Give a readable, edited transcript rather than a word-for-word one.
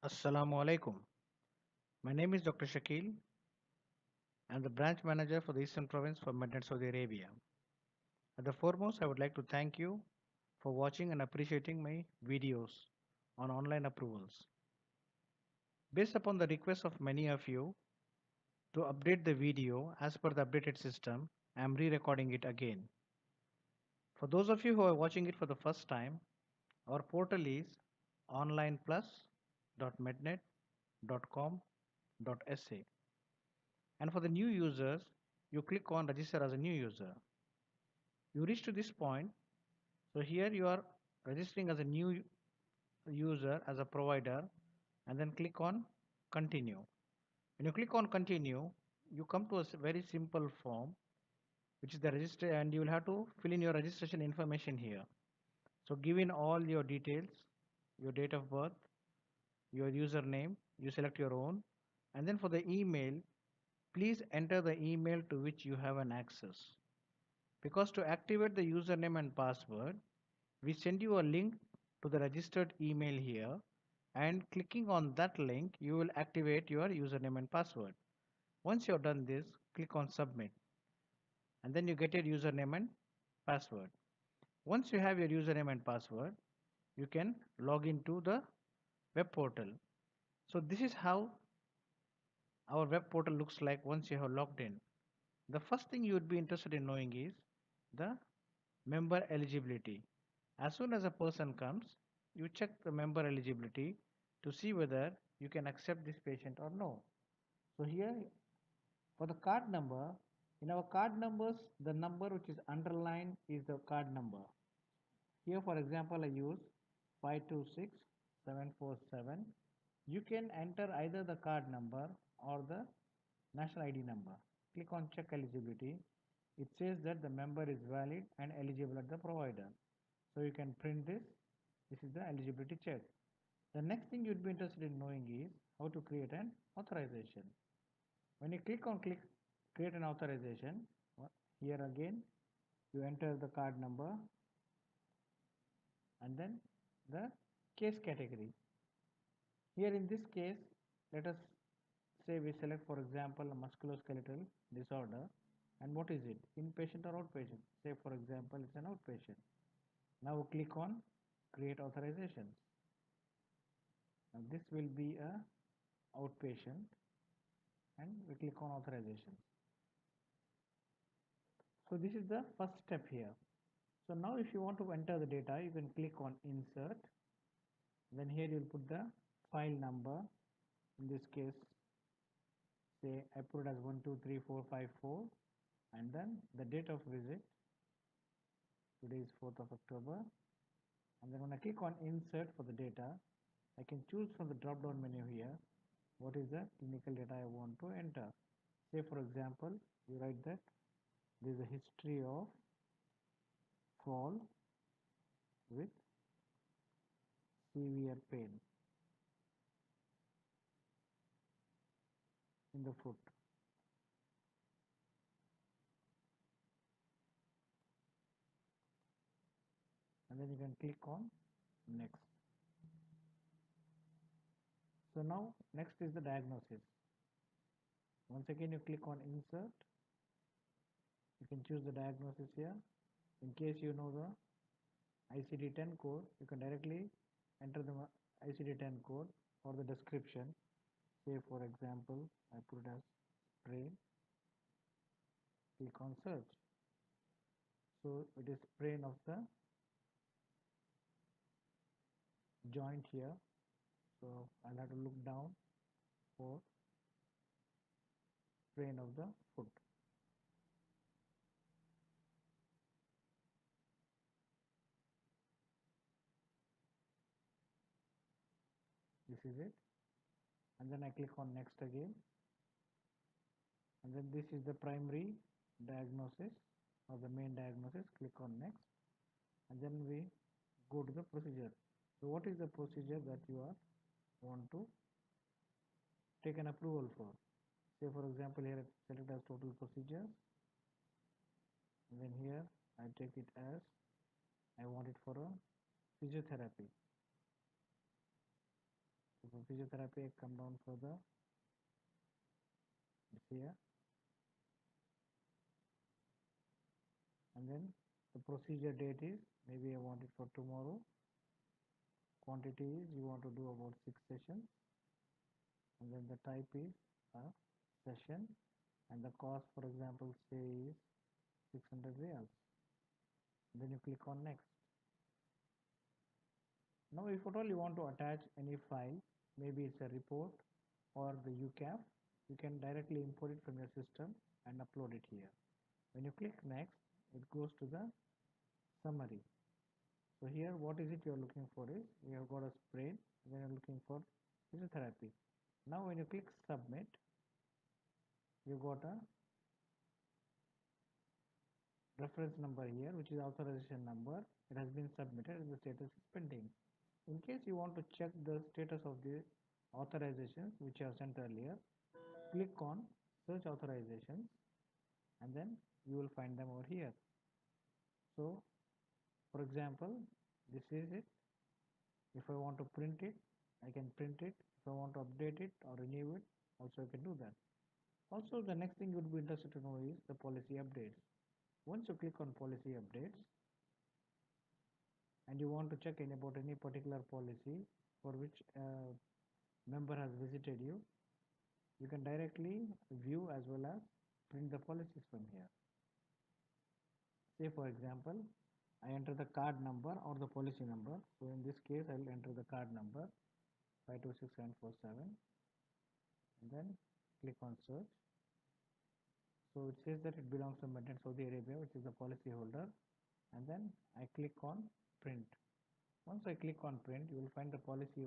Assalamu alaikum. My name is Dr. Shakil. I'm the branch manager for the Eastern Province for MedNet Saudi Arabia. At the foremost, I would like to thank you for watching and appreciating my videos on online approvals. Based upon the request of many of you to update the video as per the updated system, I am re-recording it again. For those of you who are watching it for the first time, our portal is onlineplus.mednet.com.sa. And for the new users, you click on register as a new user. You reach to this point, so here you are registering as a new user as a provider, and then click on continue. When you click on continue, you come to a very simple form, which is the register, and you will have to fill in your registration information here. So give in all your details, your date of birth, your username, you select your own, and then for the email, please enter the email to which you have an access. Because to activate the username and password, we send you a link to the registered email here, and clicking on that link, you will activate your username and password. Once you have done this, click on submit, and then you get your username and password. Once you have your username and password, you can log into the web portal. So this is how our web portal looks like once you have logged in. The first thing you would be interested in knowing is the member eligibility. As soon as a person comes, you check the member eligibility to see whether you can accept this patient or no. So here for the card number, in our card numbers, the number which is underlined is the card number. Here for example, I use 526747. You can enter either the card number or the national ID number. Click on check eligibility. It says that the member is valid and eligible at the provider. So you can print this. This is the eligibility check. The next thing you'd be interested in knowing is how to create an authorization. When you click on create an authorization, here again you enter the card number and then the case category. Here in this case, let us say we select for example a musculoskeletal disorder, and what is it, inpatient or outpatient? Say for example it's an outpatient. Now click on create authorization. Now this will be a outpatient, and we click on authorization. So this is the first step here. So now if you want to enter the data, you can click on insert. Then here you will put the file number. In this case, say I put it as 123454, and then the date of visit. Today is 4th of October. And then when I click on insert for the data, I can choose from the drop down menu here what is the clinical data I want to enter. Say for example, you write that there is a history of fall with severe pain in the foot. And then you can click on next. So now next is the diagnosis. Once again you click on insert. You can choose the diagnosis here. In case you know the ICD-10 code, you can directly enter the ICD-10 code or the description. Say for example, I put it as sprain. Click on search. So it is sprain of the joint here. So I'll have to look down for sprain of the foot. This is it. And then I click on next again. And then this is the primary diagnosis or the main diagnosis. Click on next. And then we go to the procedure. So what is the procedure that you are want to take an approval for? Say for example here select as total procedure, and then here I take it as I want it for a physiotherapy. So for physiotherapy, I come down further. It's here. And then the procedure date is, maybe I want it for tomorrow. Quantity is, you want to do about 6 sessions. And then the type is a session. And the cost, for example, say is 600 reals. Then you click on next. Now if at all you want to attach any file, maybe it's a report or the UCAF, you can directly import it from your system and upload it here. When you click next, it goes to the summary. So here what is it you are looking for is, you have got a sprain, then you are looking for physiotherapy. Now when you click submit, you got a reference number here, which is authorization number. It has been submitted and the status is pending. In case you want to check the status of the authorizations which I have sent earlier, click on search authorizations and then you will find them over here. So for example, this is it. If I want to print it, I can print it. If I want to update it or renew it, also I can do that. Also, the next thing you would be interested to know is the policy updates. Once you click on policy updates and you want to check in about any particular policy for which a member has visited you, you can directly view as well as print the policies from here. Say for example, I enter the card number or the policy number. So in this case, I will enter the card number 526747 and then click on search. So it says that it belongs to MedNet Saudi Arabia, which is the policy holder, and then I click on print. Once I click on print, you will find the policy